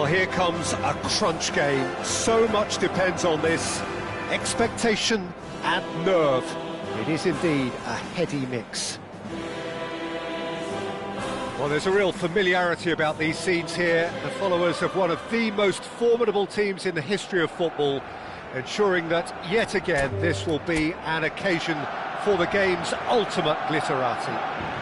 Well, here comes a crunch game. So much depends on this. Expectation and nerve. It is indeed a heady mix. Well, there's a real familiarity about these scenes here. The followers of one of the most formidable teams in the history of football, ensuring that, yet again, this will be an occasion for the game's ultimate glitterati.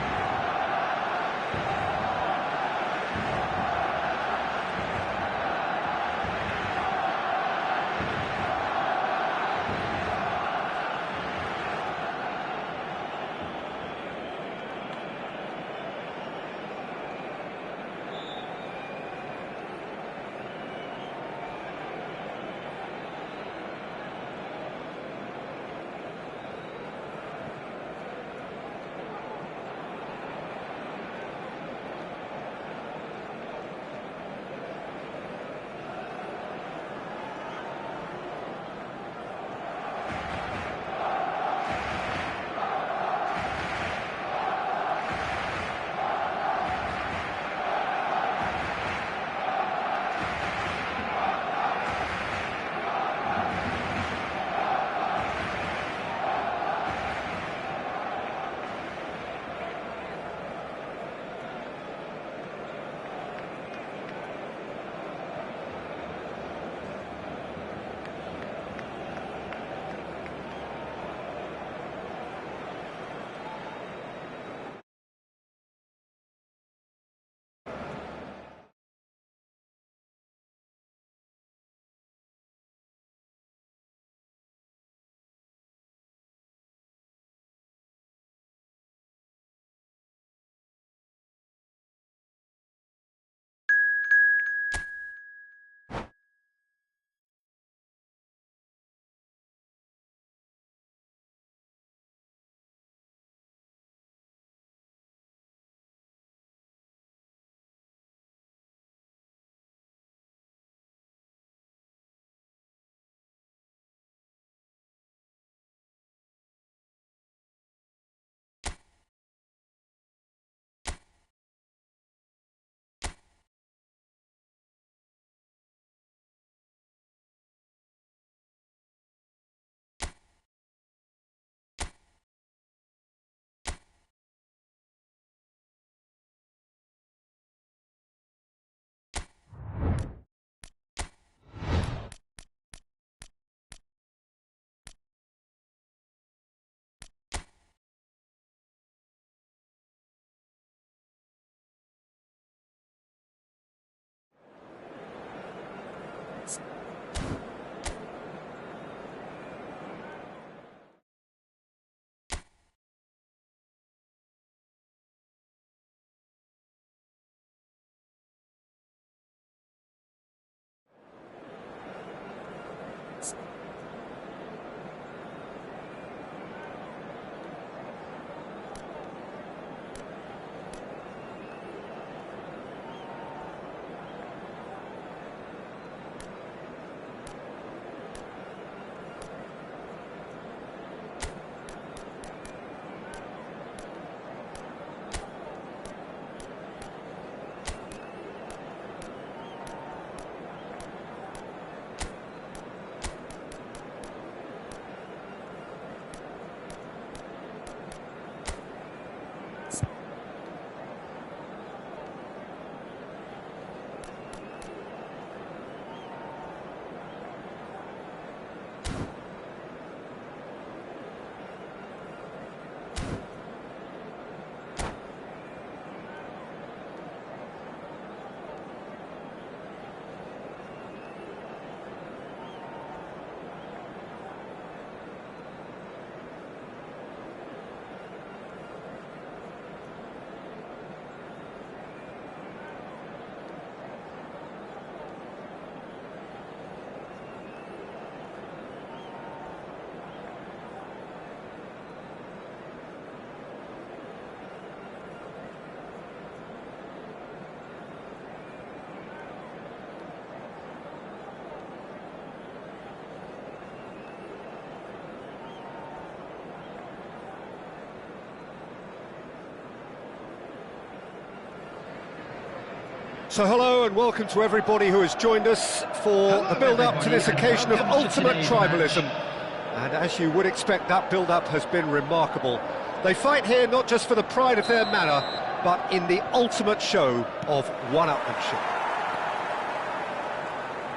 So hello and welcome to everybody who has joined us for the build-up to this occasion of ultimate tribalism. And as you would expect, that build-up has been remarkable. They fight here not just for the pride of their manor, but in the ultimate show of one-upmanship.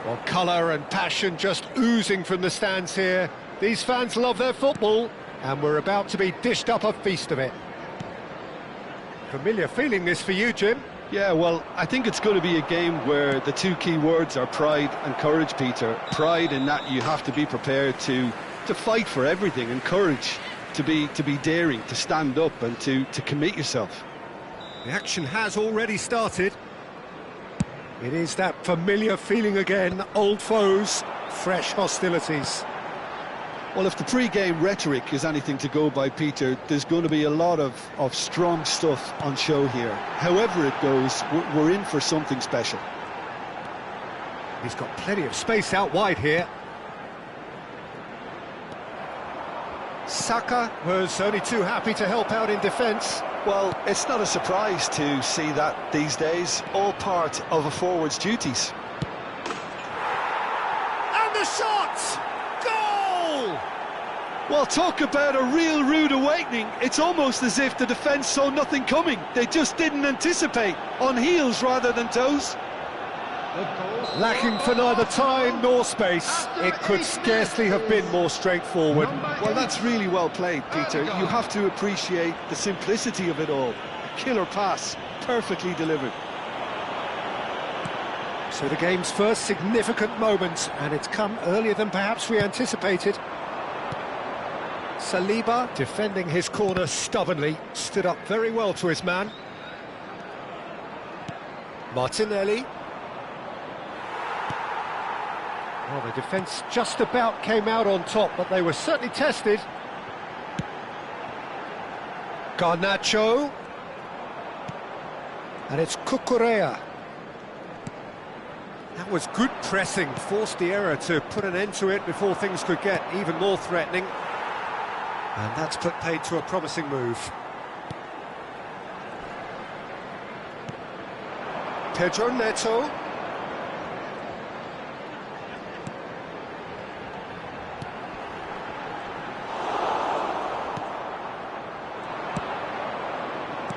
Well, colour and passion just oozing from the stands here. These fans love their football, and we're about to be dished up a feast of it. Familiar feeling this for you, Jim? Yeah, well, I think it's going to be a game where the two key words are pride and courage, Peter. Pride in that you have to be prepared to fight for everything, and courage to be daring, to stand up and to commit yourself. The action has already started. It is that familiar feeling again, old foes, fresh hostilities. Well, if the pre-game rhetoric is anything to go by, Peter, there's going to be a lot of strong stuff on show here. However it goes, we're in for something special. He's got plenty of space out wide here. Saka was only too happy to help out in defence. Well, it's not a surprise to see that these days, all part of a forward's duties. And the shot! Goal! Well, talk about a real rude awakening. It's almost as if the defence saw nothing coming. They just didn't anticipate, on heels rather than toes. Lacking for neither time nor space, it could scarcely have been more straightforward. Well, that's really well played, Peter. You have to appreciate the simplicity of it all. A killer pass, perfectly delivered. So the game's first significant moment, and it's come earlier than perhaps we anticipated. Saliba, defending his corner stubbornly, stood up very well to his man. Martinelli. Well, the defence just about came out on top, but they were certainly tested. Garnacho. And it's Cucurella. That was good pressing, forced the error to put an end to it before things could get even more threatening. And that's put paid to a promising move. Pedro Neto.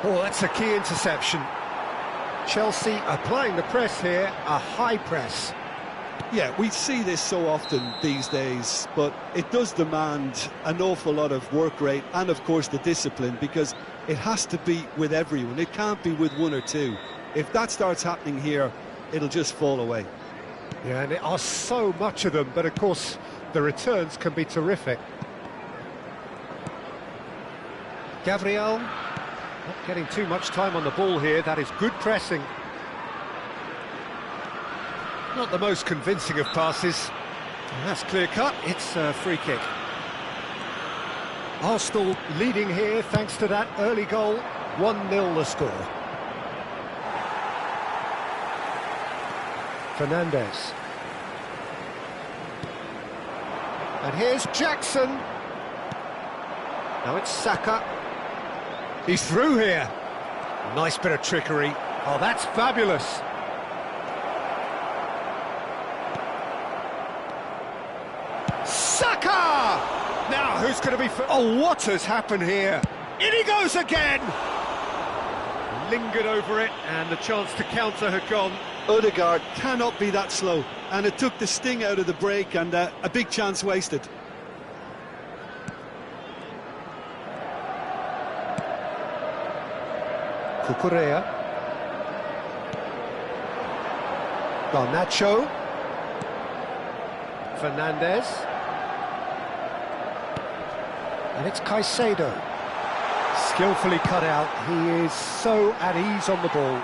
Oh, that's a key interception. Chelsea applying the press here, a high press. Yeah, we see this so often these days, but it does demand an awful lot of work rate and, of course, the discipline, because it has to be with everyone. It can't be with one or two. If that starts happening here, it'll just fall away. Yeah, and there are so much of them, but, of course, the returns can be terrific. Gabriel. Not getting too much time on the ball here. That is good pressing. Not the most convincing of passes. And that's clear-cut. It's a free kick. Arsenal leading here thanks to that early goal. 1-0 the score. Fernandes. And here's Jackson. Now it's Saka. He's through here. Nice bit of trickery. Oh, that's fabulous. Saka! Now, who's going to be... Oh, what has happened here? In he goes again! Lingered over it, and the chance to counter had gone. Odegaard cannot be that slow, and it took the sting out of the break, and a big chance wasted. Cucurella. Garnacho. Fernandes. And it's Caicedo. Skillfully cut out. He is so at ease on the ball.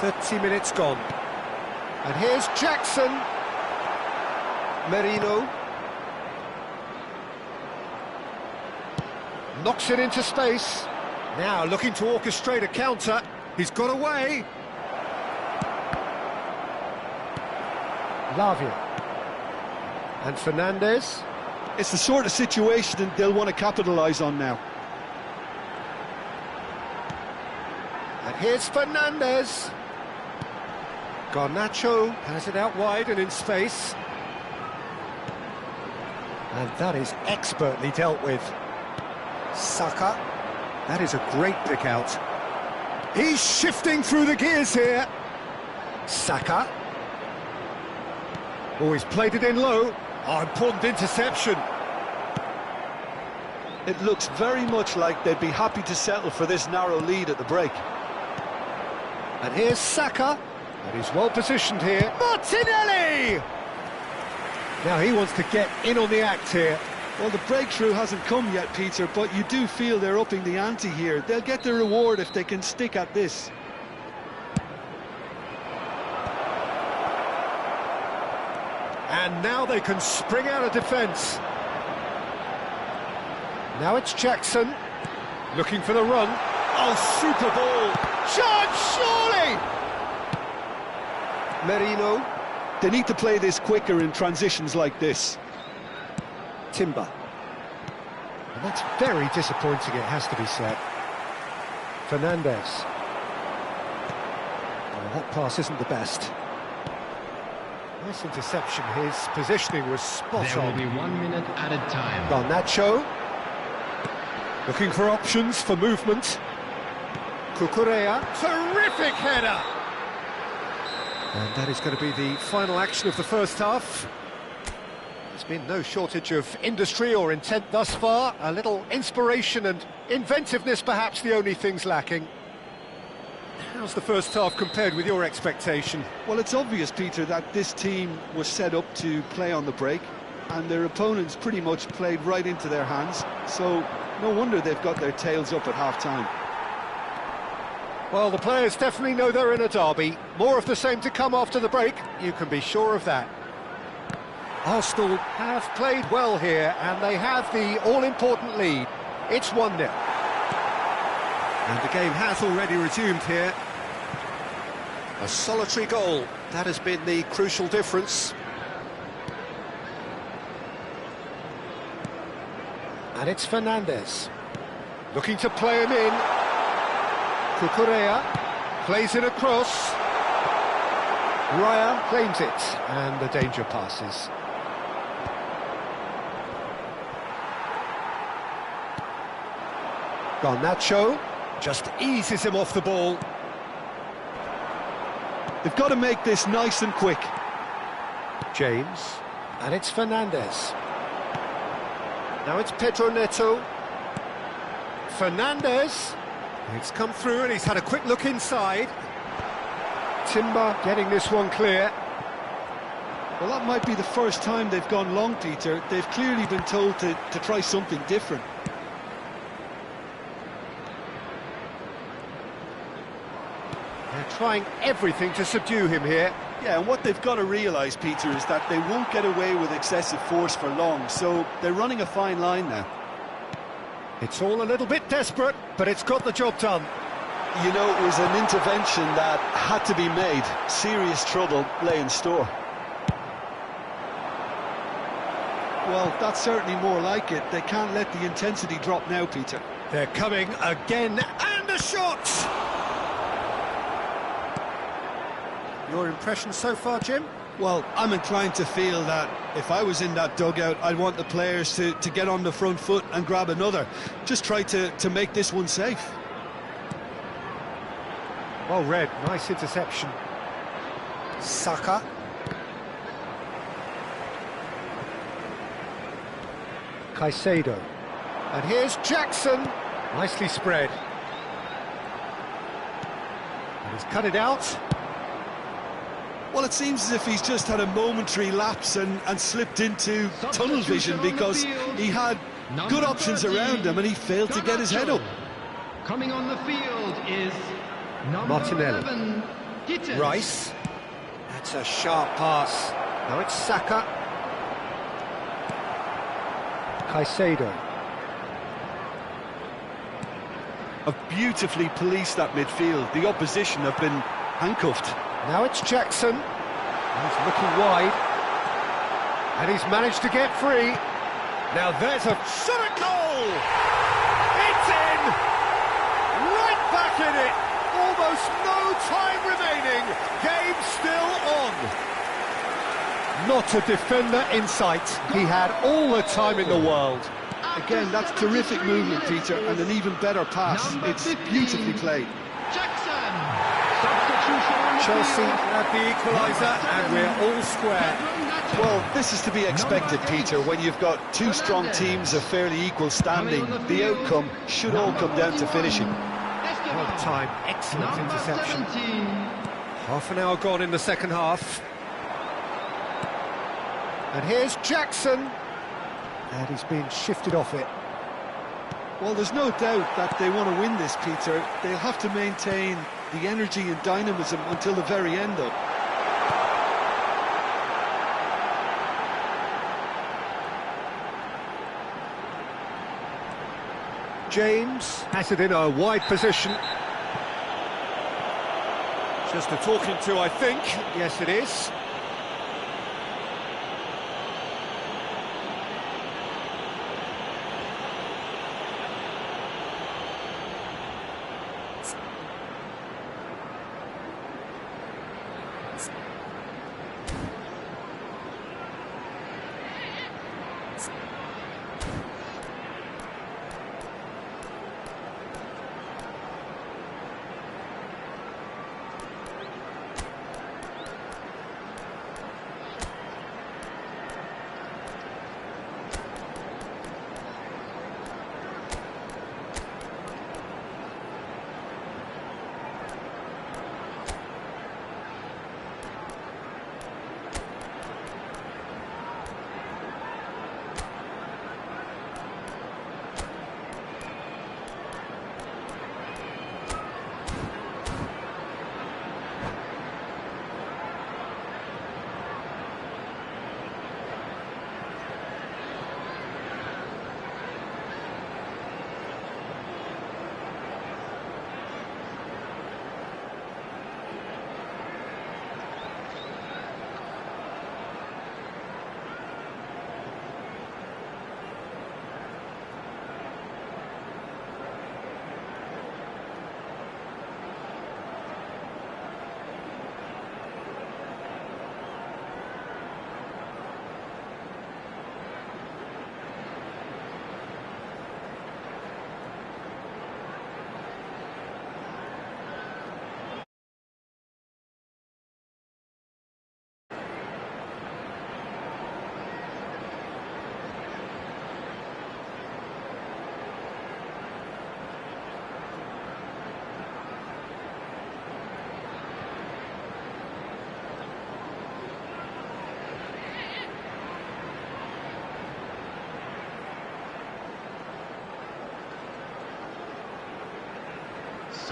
30 minutes gone. And here's Jackson. Merino. Knocks it into space. Now looking to orchestrate a counter. He's got away. Lavia. And Fernandes. It's the sort of situation they'll want to capitalise on now. And here's Fernandes. Garnacho has it out wide and in space. And that is expertly dealt with. Saka. That is a great pick out. He's shifting through the gears here. Saka. Oh, he's played it in low. Oh, important interception. It looks very much like they'd be happy to settle for this narrow lead at the break. And here's Saka. And he's well positioned here. Martinelli! Now he wants to get in on the act here. Well, the breakthrough hasn't come yet, Peter, but you do feel they're upping the ante here. They'll get the reward if they can stick at this. And now they can spring out of defence. Now it's Jackson, looking for the run. Oh, super ball! Chance, surely! Merino. They need to play this quicker in transitions like this. Timber. And that's very disappointing, it has to be said. Fernandes. Oh, that pass isn't the best. Nice interception, his positioning was spot There on. will be 1 minute added time. Garnacho. Looking for options for movement. Cucurella. Terrific header! And that is going to be the final action of the first half. There's been no shortage of industry or intent thus far. A little inspiration and inventiveness, perhaps the only things lacking. How's the first half compared with your expectation? Well, it's obvious, Peter, that this team was set up to play on the break, and their opponents pretty much played right into their hands, so no wonder they've got their tails up at half-time. Well, the players definitely know they're in a derby. More of the same to come after the break, you can be sure of that. Arsenal have played well here, and they have the all-important lead. It's 1-0. And the game has already resumed here. A solitary goal, that has been the crucial difference. And it's Fernandes, looking to play him in. Cucurella plays it across. Raya claims it, and the danger passes. Garnacho just eases him off the ball. They've got to make this nice and quick. James, and it's Fernandes. Now it's Pedro Neto. Fernandes. It's come through and he's had a quick look inside. Timber getting this one clear. Well, that might be the first time they've gone long, Peter. They've clearly been told to try something different. They're trying everything to subdue him here. Yeah, and what they've got to realise, Peter, is that they won't get away with excessive force for long, so they're running a fine line now. It's all a little bit desperate, but it's got the job done. You know, it was an intervention that had to be made. Serious trouble lay in store. Well, that's certainly more like it. They can't let the intensity drop now, Peter. They're coming again, and a shot! Your impression so far, Jim? Well, I'm inclined to feel that if I was in that dugout, I'd want the players to get on the front foot and grab another. Just try to make this one safe. Well read, nice interception. Saka. Caicedo. And here's Jackson. Nicely spread. And he's cut it out. Well, it seems as if he's just had a momentary lapse and slipped into tunnel vision because he had good options around him and he failed to get his head up. Coming on the field is number Martinelli. 11, Gittins. Rice. That's a sharp pass. Now it's Saka. Caicedo. Have beautifully policed that midfield. The opposition have been handcuffed. Now it's Jackson. He's looking wide. And he's managed to get free. Now there's a shot at goal! It's in! Right back in it! Almost almost no time remaining. Game still on. Not a defender in sight. He had all the time in the world. Again, that's terrific movement, Peter, and an even better pass. It's beautifully played. Jackson. Substitution on the Chelsea field. have the equaliser, and we're all square. Well, this is to be expected, Peter, when you've got two strong teams of fairly equal standing. The outcome should all come down to finishing. Well time, excellent Number interception. 17. Half an hour gone in the second half. And here's Jackson. And he's been shifted off it. Well, there's no doubt that they want to win this, Peter. They'll have to maintain the energy and dynamism until the very end, though. James has it in a wide position. Just a talking to, I think. Yes, it is.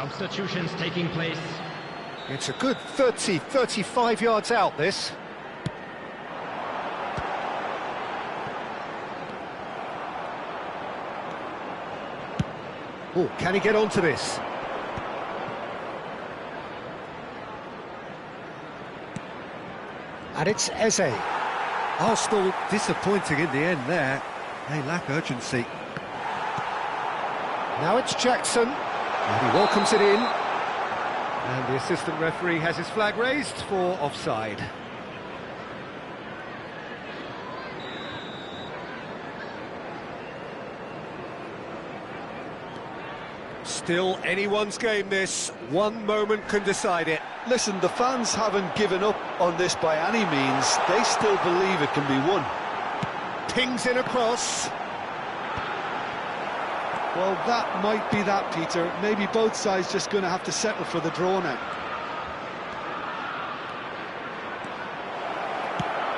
Substitutions taking place. It's a good 30, 35 yards out, this. Oh, can he get onto this? And it's Eze. Arsenal disappointing in the end there. They lack urgency. Now it's Jackson. And he welcomes it in. And the assistant referee has his flag raised for offside. Still anyone's game, this. One moment can decide it. Listen, the fans haven't given up on this by any means. They still believe it can be won. Pings in across. Well, that might be that, Peter. Maybe both sides just going to have to settle for the draw now.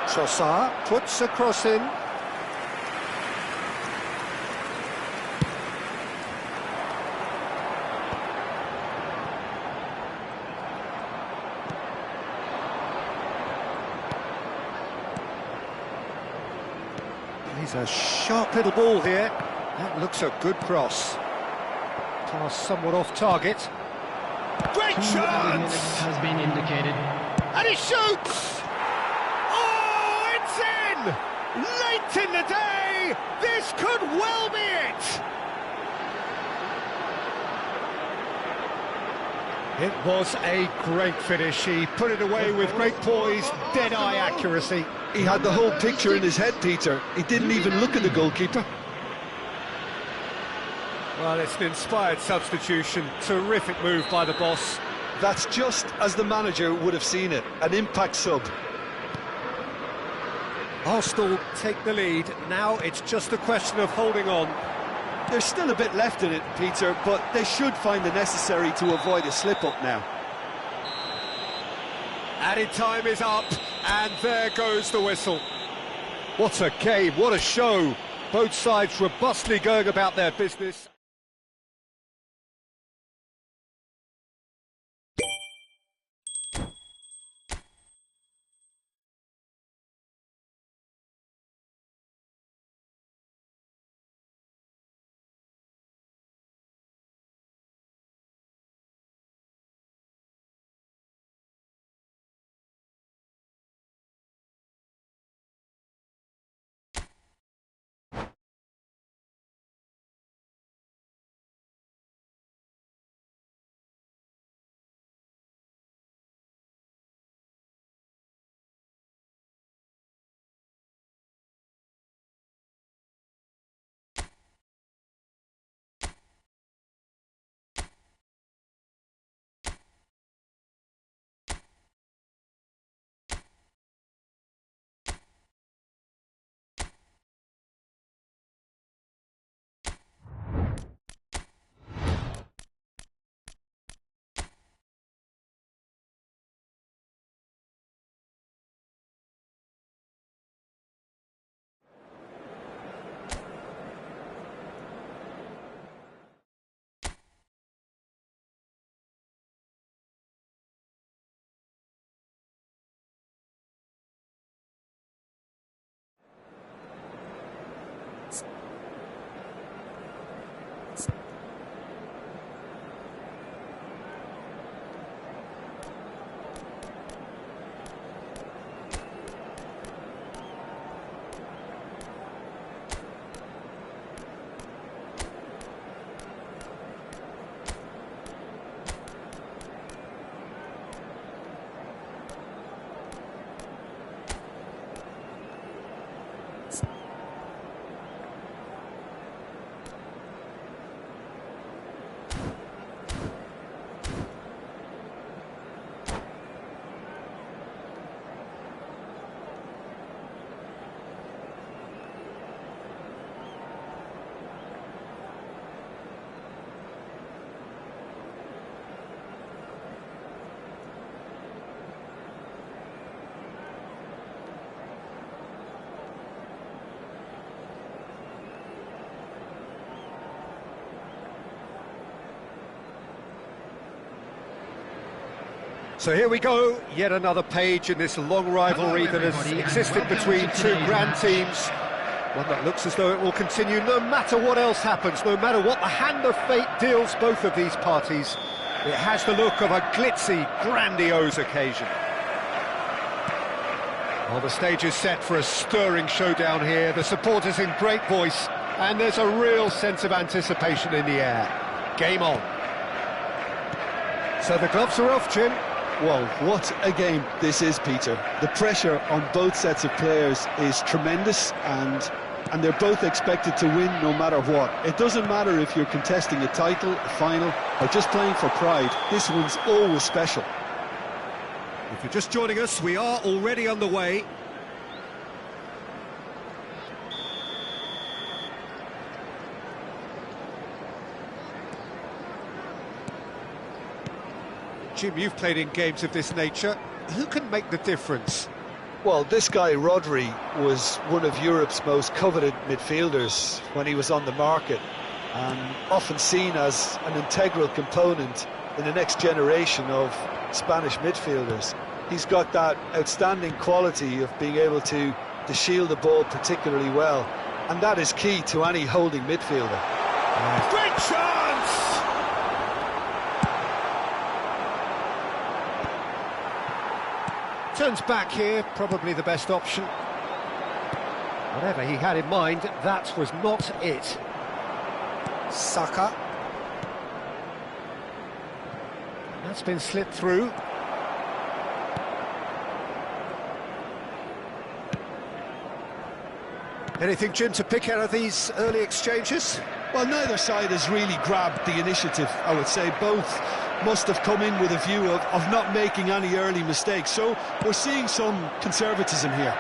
Trossard puts a cross in. He's a sharp little ball here. That looks a good cross. Pass somewhat off target. Great chance! Has been indicated. And he shoots! Oh, it's in! Late in the day! This could well be it! It was a great finish. He put it away with great poise, dead-eye accuracy. He had the whole picture in his head, Peter. He didn't even look at the goalkeeper. Well, it's an inspired substitution. Terrific move by the boss. That's just as the manager would have seen it, an impact sub. Arsenal take the lead. Now it's just a question of holding on. There's still a bit left in it, Peter, but they should find the necessary to avoid a slip-up now. Added time is up, and there goes the whistle. What a game, what a show. Both sides robustly going about their business. So here we go, yet another page in this long rivalry that has existed between two grand teams. One that looks as though it will continue no matter what else happens, no matter what the hand of fate deals both of these parties. It has the look of a glitzy, grandiose occasion. Well, the stage is set for a stirring showdown here. The supporters in great voice, and there's a real sense of anticipation in the air. Game on. So the gloves are off, Jim. Well, what a game this is, Peter. The pressure on both sets of players is tremendous, and they're both expected to win no matter what. It doesn't matter if you're contesting a title, a final, or just playing for pride. This one's always special. If you're just joining us, we are already on the way. Jim, you've played in games of this nature. Who can make the difference? Well, this guy, Rodri, was one of Europe's most coveted midfielders when he was on the market, and often seen as an integral component in the next generation of Spanish midfielders. He's got that outstanding quality of being able to shield the ball particularly well, and that is key to any holding midfielder. Great chance! Turns back here, probably the best option. Whatever he had in mind, that was not it. Saka. That's been slipped through. Anything, Jim, to pick out of these early exchanges? Well, neither side has really grabbed the initiative, I would say. Both must have come in with a view of not making any early mistakes. So we're seeing some conservatism here.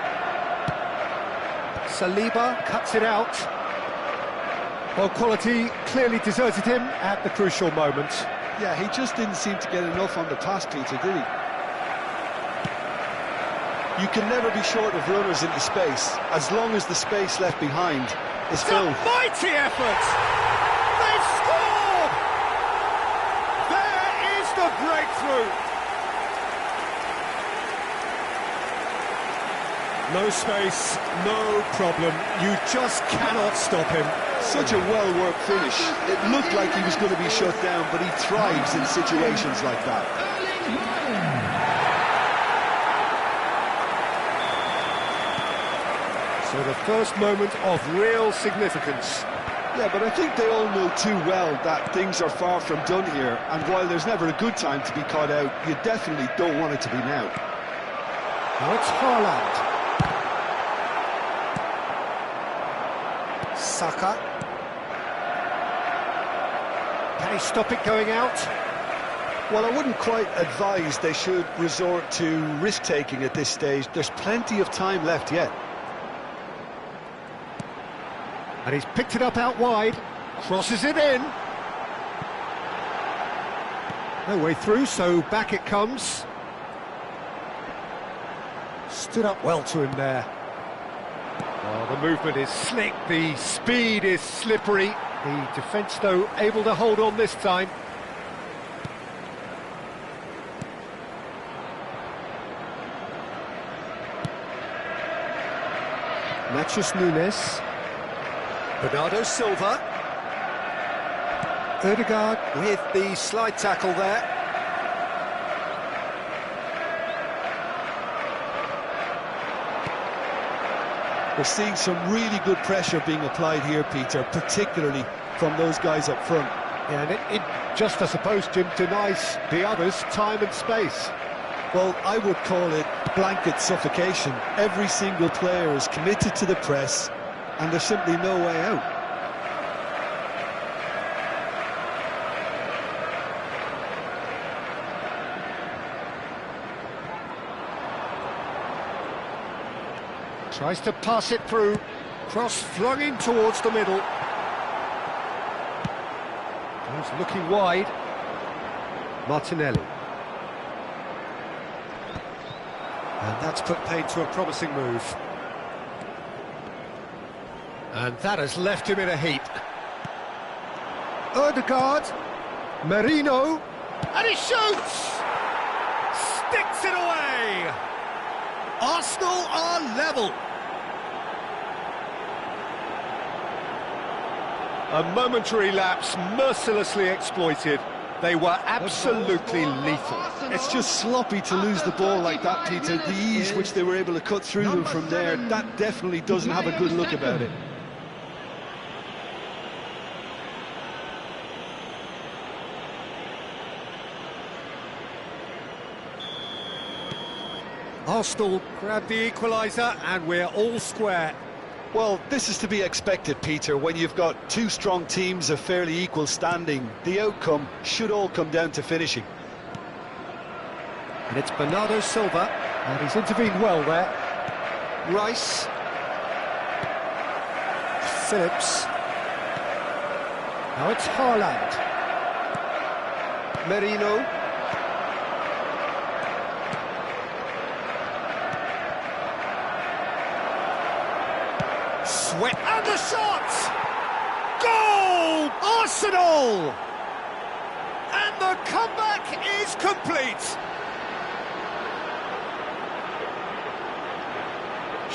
Saliba cuts it out. Well, quality clearly deserted him at the crucial moment. Yeah, he just didn't seem to get enough on the pass, Peter, did he? You can never be short of runners into space, as long as the space left behind is filled. A mighty effort! They've scored! There is the breakthrough! No space, no problem. You just cannot stop him. Such a well-worked finish. It looked like he was going to be shut down, but he thrives in situations like that. So the first moment of real significance. Yeah, but I think they all know too well that things are far from done here, and while there's never a good time to be caught out, you definitely don't want it to be now. Now it's Haaland. Saka. Can he stop it going out? Well, I wouldn't quite advise they should resort to risk-taking at this stage. There's plenty of time left yet. And he's picked it up out wide, crosses it in. No way through, so back it comes. Stood up well to him there. Well, the movement is slick, the speed is slippery. The defence, though, able to hold on this time. Matheus Nunes. Bernardo Silva. Ødegaard with the slide tackle there. We're seeing some really good pressure being applied here, Peter, particularly from those guys up front. Yeah, and it just, I suppose, Jim, denies the others time and space. Well, I would call it blanket suffocation. Every single player is committed to the press, and there's simply no way out. Tries to pass it through. Cross flung in towards the middle. He's looking wide. Martinelli. And that's put paid to a promising move. And that has left him in a heap. Ødegaard. Merino. And he shoots! Sticks it away! Arsenal are level. A momentary lapse mercilessly exploited. They were absolutely lethal. It's just sloppy to lose the ball like that, Peter. The ease which they were able to cut through them from there, that definitely doesn't have a good look about it. Arsenal grabbed the equaliser and we're all square. Well, this is to be expected, Peter, when you've got two strong teams of fairly equal standing. The outcome should all come down to finishing. And it's Bernardo Silva, and he's intervened well there. Rice. Phillips. Now it's Haaland. Merino. Sweat and the shot! Goal! Arsenal! And the comeback is complete.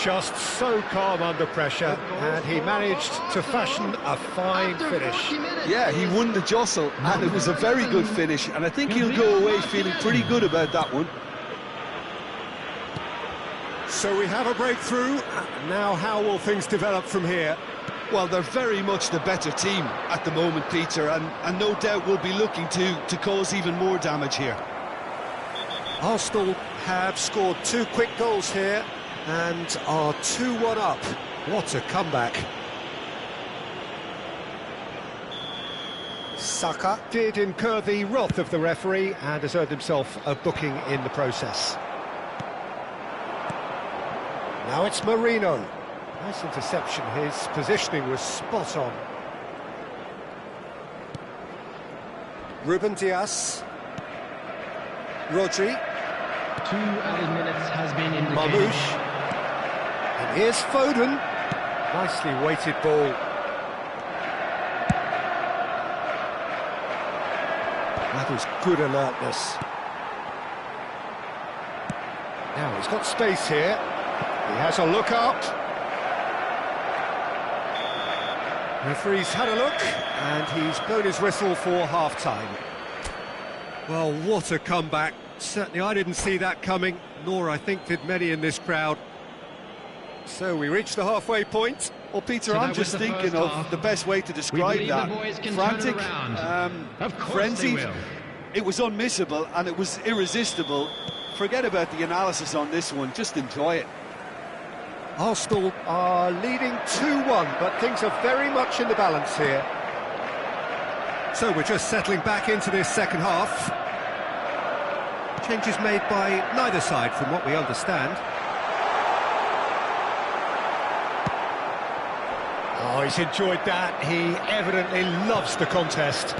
Just so calm under pressure, and he managed to fashion a fine finish. Yeah, he won the jostle, and it was a very good finish, and I think he'll go away feeling pretty good about that one. So we have a breakthrough. Now how will things develop from here? Well, they're very much the better team at the moment, Peter, and no doubt will be looking to cause even more damage here. Arsenal have scored 2 quick goals here and are 2-1 up. What a comeback. Saka did incur the wrath of the referee and has earned himself a booking in the process. Now it's Marino. Nice interception, his positioning was spot on. Ruben Dias. Rodri. 2 added minutes has been indicated. Mamouche. And here's Foden. Nicely weighted ball. That is good alertness. Now he's got space here. He has a look up. Referee's had a look, and he's blown his whistle for half-time. Well, what a comeback. Certainly I didn't see that coming, nor I think did many in this crowd. So we reached the halfway point. Well, Peter, So I'm that just was the thinking first of half. the best way to describe believe the that. boys can turn Frantic, it around. Of course frenzied. they will. It was unmissable and it was irresistible. Forget about the analysis on this one, just enjoy it. Arsenal are leading 2-1, but things are very much in the balance here. So we're just settling back into this second half. Changes made by neither side, from what we understand. Oh, he's enjoyed that. He evidently loves the contest.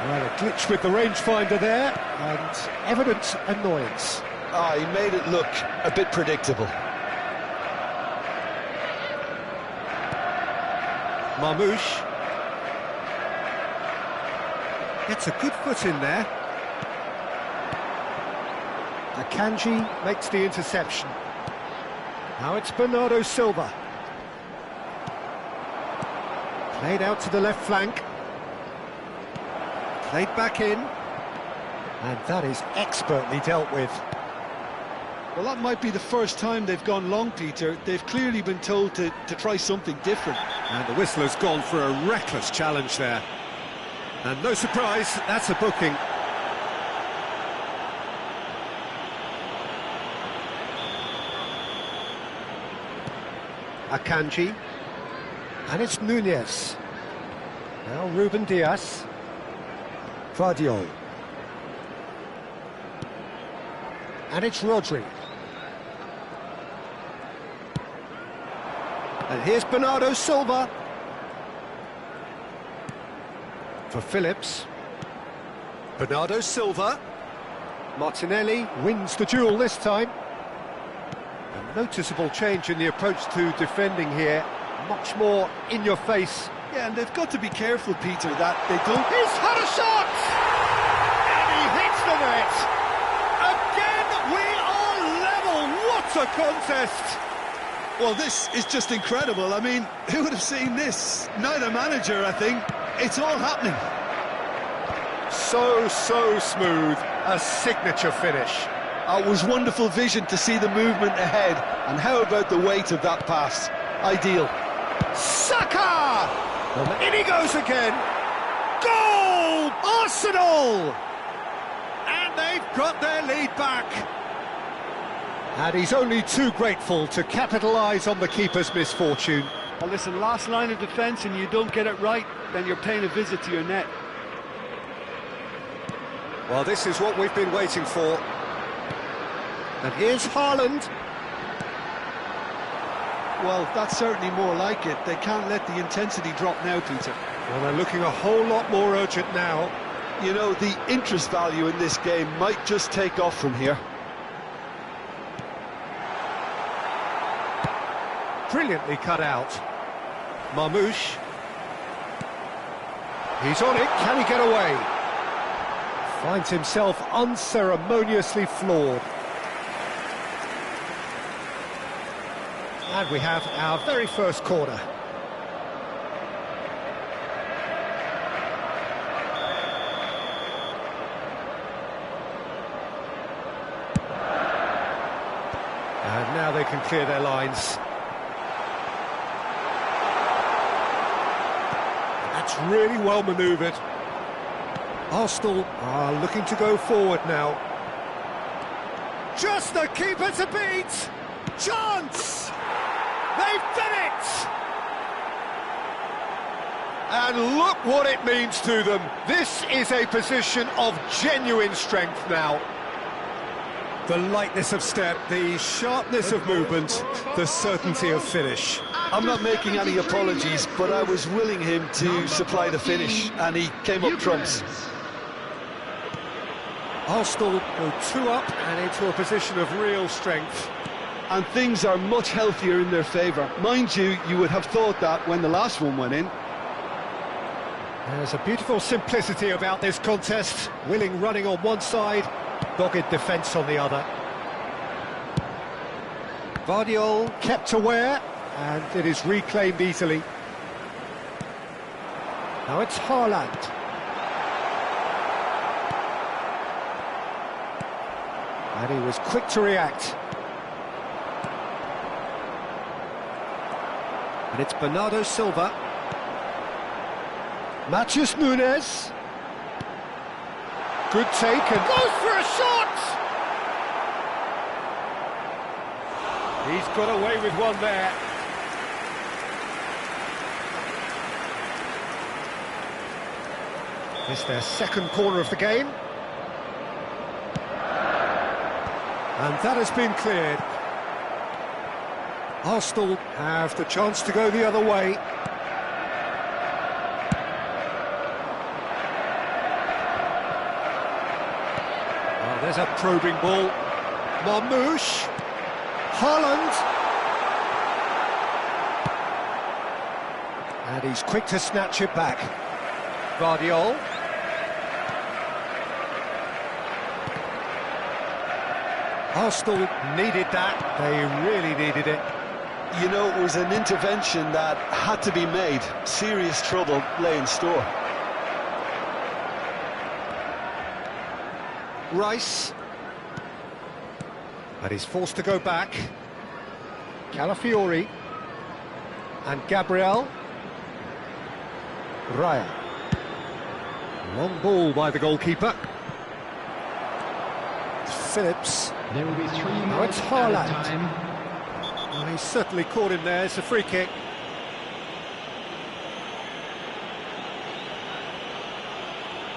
Well, a glitch with the rangefinder there, and evident annoyance. Ah, he made it look a bit predictable. Mamouche. Gets a good foot in there. Akanji makes the interception. Now it's Bernardo Silva. Played out to the left flank. Played back in. And that is expertly dealt with. Well, that might be the first time they've gone long, Peter. They've clearly been told to try something different. And the whistler's gone for a reckless challenge there. And no surprise, that's a booking. Akanji. And it's Nunez. Now Ruben Dias. Guardiola. And it's Rodri. And here's Bernardo Silva. For Phillips. Bernardo Silva. Martinelli wins the duel this time. A noticeable change in the approach to defending here. Much more in your face. Yeah, and they've got to be careful, Peter, that they don't... He's had a shot! And he hits the net! Again, we are level! What a contest! Well, this is just incredible. I mean, who would have seen this? Neither manager, I think. It's all happening. So smooth. A signature finish. It was wonderful vision to see the movement ahead. And how about the weight of that pass? Ideal. Saka! In he goes again. Goal! Arsenal! And they've got their lead back. And he's only too grateful to capitalise on the keeper's misfortune. Well, listen, last line of defence and you don't get it right, then you're paying a visit to your net. Well, this is what we've been waiting for. And here's Haaland. Well, that's certainly more like it. They can't let the intensity drop now, Peter. Well, they're looking a whole lot more urgent now. You know, the interest value in this game might just take off from here. Brilliantly cut out. Mamouche. He's on it, can he get away? Finds himself unceremoniously floored. And we have our very first corner. And now they can clear their lines. That's really well manoeuvred. Arsenal are looking to go forward now. Just the keeper to beat! Chance! They've done it! And look what it means to them. This is a position of genuine strength now. The lightness of step, the sharpness of movement, the certainty of finish. I'm not making any apologies, but I was willing him to supply the finish, and he came up trumps. Arsenal go 2 up and into a position of real strength. And things are much healthier in their favour. Mind you, you would have thought that when the last one went in. There's a beautiful simplicity about this contest. Willing running on one side, dogged defence on the other. Vardiol kept aware, and it is reclaimed easily. Now it's Haaland. And he was quick to react. And it's Bernardo Silva. Matheus Nunes. Good take and goes for a shot! He's got away with one there. It's their second corner of the game. And that has been cleared. Arsenal have the chance to go the other way. Oh, there's a probing ball. Marmoush. Haaland. And he's quick to snatch it back. Vardiol. Arsenal needed that, they really needed it. You know, it was an intervention that had to be made. Serious trouble lay in store. Rice. But he's forced to go back. Calafiori. And Gabriel. Raya. Long ball by the goalkeeper. Phillips. There will be 3 Now more it's added Haaland. time. Well, he's certainly caught him there. It's a free kick.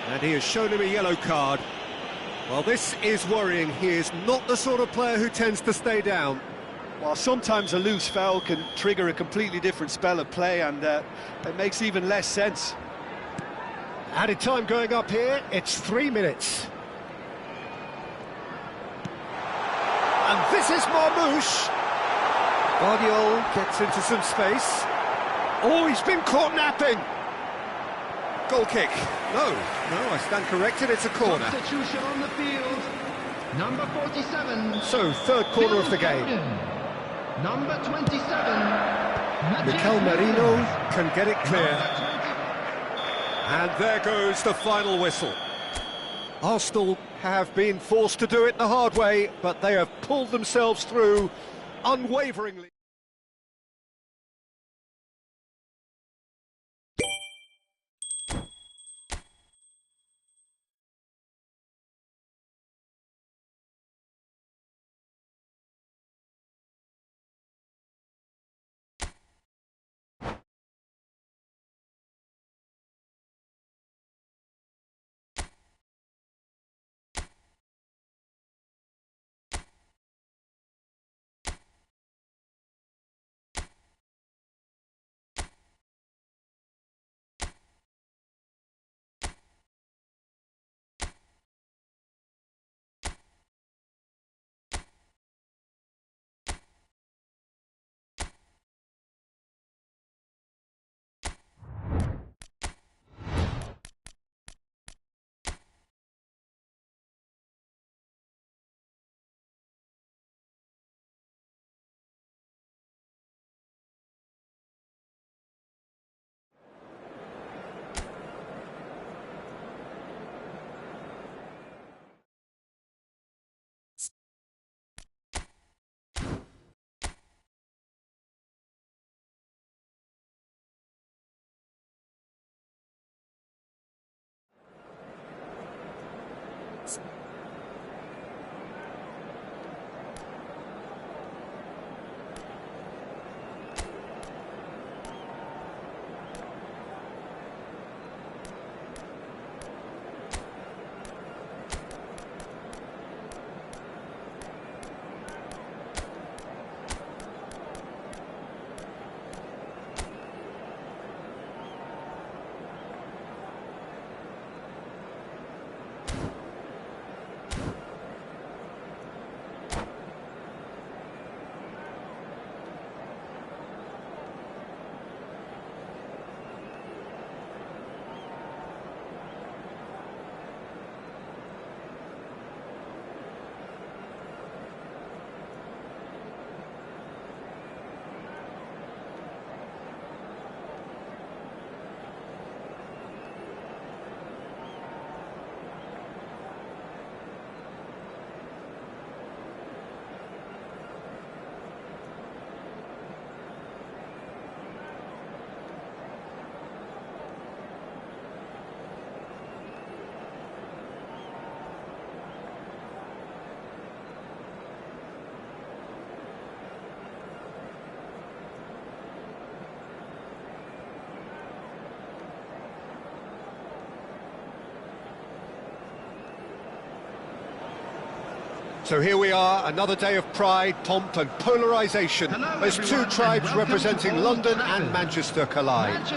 And he has shown him a yellow card. Well, this is worrying. He is not the sort of player who tends to stay down. While sometimes a loose foul can trigger a completely different spell of play, and it makes even less sense. Added time going up here. It's 3 minutes. And this is Marmoush. Vardiol gets into some space. Oh, he's been caught napping. Goal kick. No, I stand corrected, it's a corner. Substitution on the field. Number 47. So, third corner of the game. Foden. Number 27. Mikel Merino can get it clear. And there goes the final whistle. Arsenal have been forced to do it the hard way, but they have pulled themselves through unwaveringly. minutes. So here we are, another day of pride, pomp and polarisation as two tribes representing London and Manchester collide.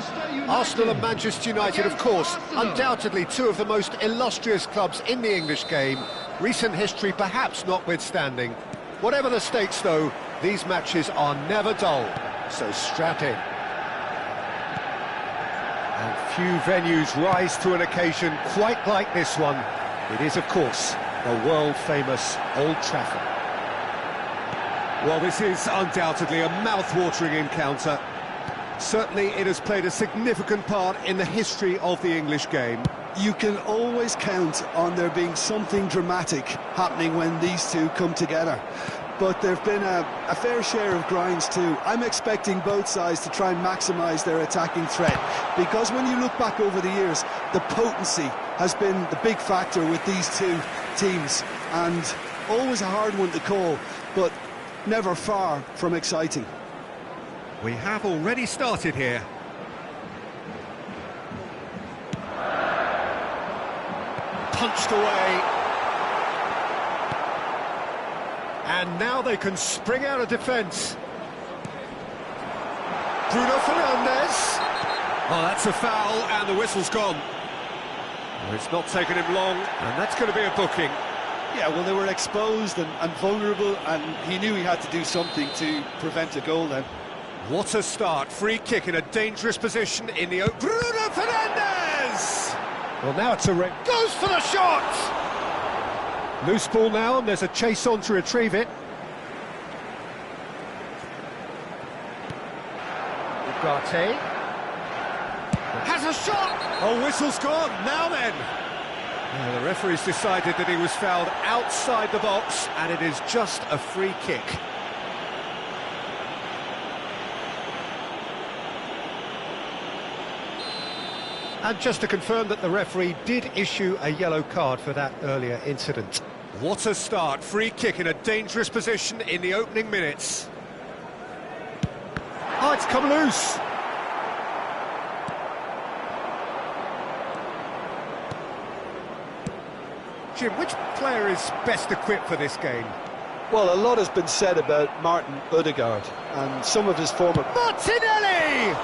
Arsenal and Manchester United, of course, undoubtedly two of the most illustrious clubs in the English game, recent history perhaps notwithstanding. Whatever the stakes, though, these matches are never dull, so strap in. And few venues rise to an occasion quite like this one. It is, of course, the world-famous Old Trafford. Well, this is undoubtedly a mouth-watering encounter. Certainly it has played a significant part in the history of the English game. You can always count on there being something dramatic happening when these two come together. But there have been a fair share of grinds too. I'm expecting both sides to try and maximise their attacking threat, because when you look back over the years, the potency has been the big factor with these two teams, and always a hard one to call, but never far from exciting. We have already started here. Punched away. And now they can spring out of defence. Bruno Fernandes. Oh, that's a foul, and the whistle's gone. Well, it's not taken him long, and that's going to be a booking. Yeah, well, they were exposed and vulnerable, and he knew he had to do something to prevent a goal then. What a start. Free kick in a dangerous position in the... Bruno Fernandes! Well, now it's a... Goes for the shot! Loose ball now, and there's a chase on to retrieve it. Ugarte has a shot! Oh, whistle's gone, now then! The referee's decided that he was fouled outside the box, and it is just a free kick. And just to confirm that the referee did issue a yellow card for that earlier incident. What a start. Free kick in a dangerous position in the opening minutes. Oh, it's come loose. Jim, which player is best equipped for this game? Well, a lot has been said about Martin Odegaard and some of his former... Martinelli!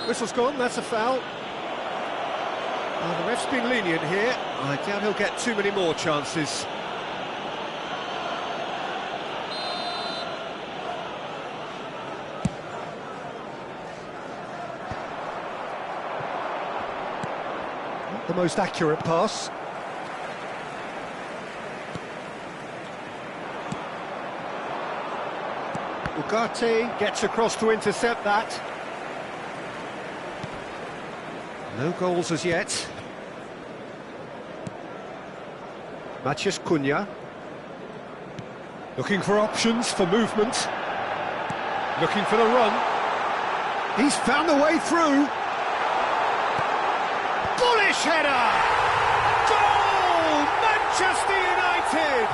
Whistle's gone, that's a foul. The ref's been lenient here. I doubt he'll get too many more chances. Not the most accurate pass. Ugarte gets across to intercept that. No goals as yet. Matheus Cunha. Looking for options for movement. Looking for the run. He's found the way through. Bullish header! Goal! Manchester United!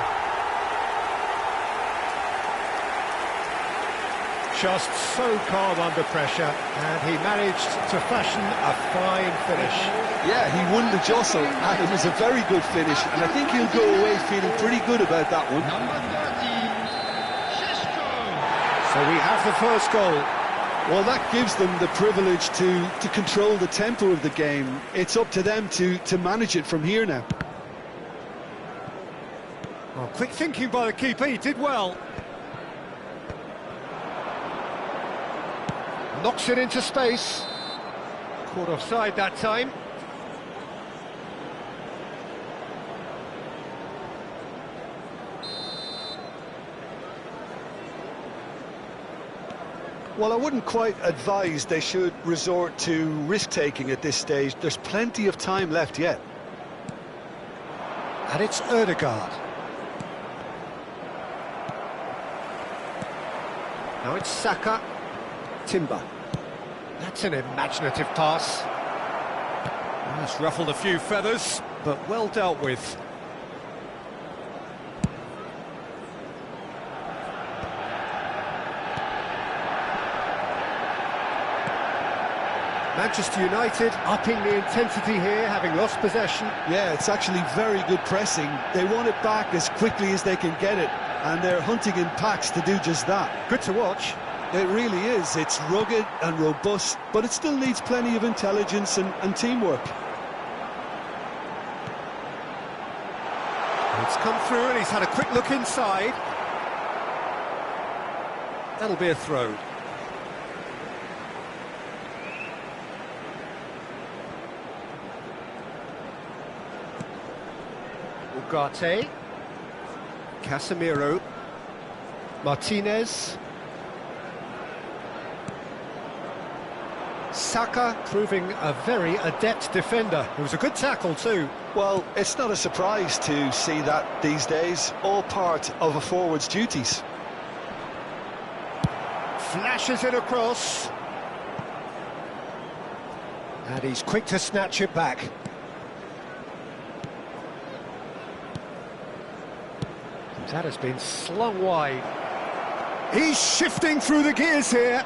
Just so calm under pressure, and he managed to fashion a fine finish. Yeah, he won the jostle, and it was a very good finish, and I think he'll go away feeling pretty good about that one. Number 30, Cisco. So we have the first goal. Well, that gives them the privilege to control the tempo of the game. It's up to them to manage it from here now. Well, quick thinking by the keeper, he did well. Knocks it into space. Caught offside that time. Well, I wouldn't quite advise they should resort to risk-taking at this stage. There's plenty of time left yet. And it's Ødegaard. Now it's Saka. Timber. That's an imaginative pass. That's ruffled a few feathers, but well dealt with. Manchester United upping the intensity here, having lost possession. Yeah, it's actually very good pressing. They want it back as quickly as they can get it, and they're hunting in packs to do just that. Good to watch. It really is. It's rugged and robust, but it still needs plenty of intelligence and teamwork. It's come through and he's had a quick look inside. That'll be a throw. Ugarte. Casemiro. Martinez. Saka proving a very adept defender. It was a good tackle too. Well, it's not a surprise to see that these days, all part of a forward's duties. Flashes it across. And he's quick to snatch it back. That has been slung wide. He's shifting through the gears here.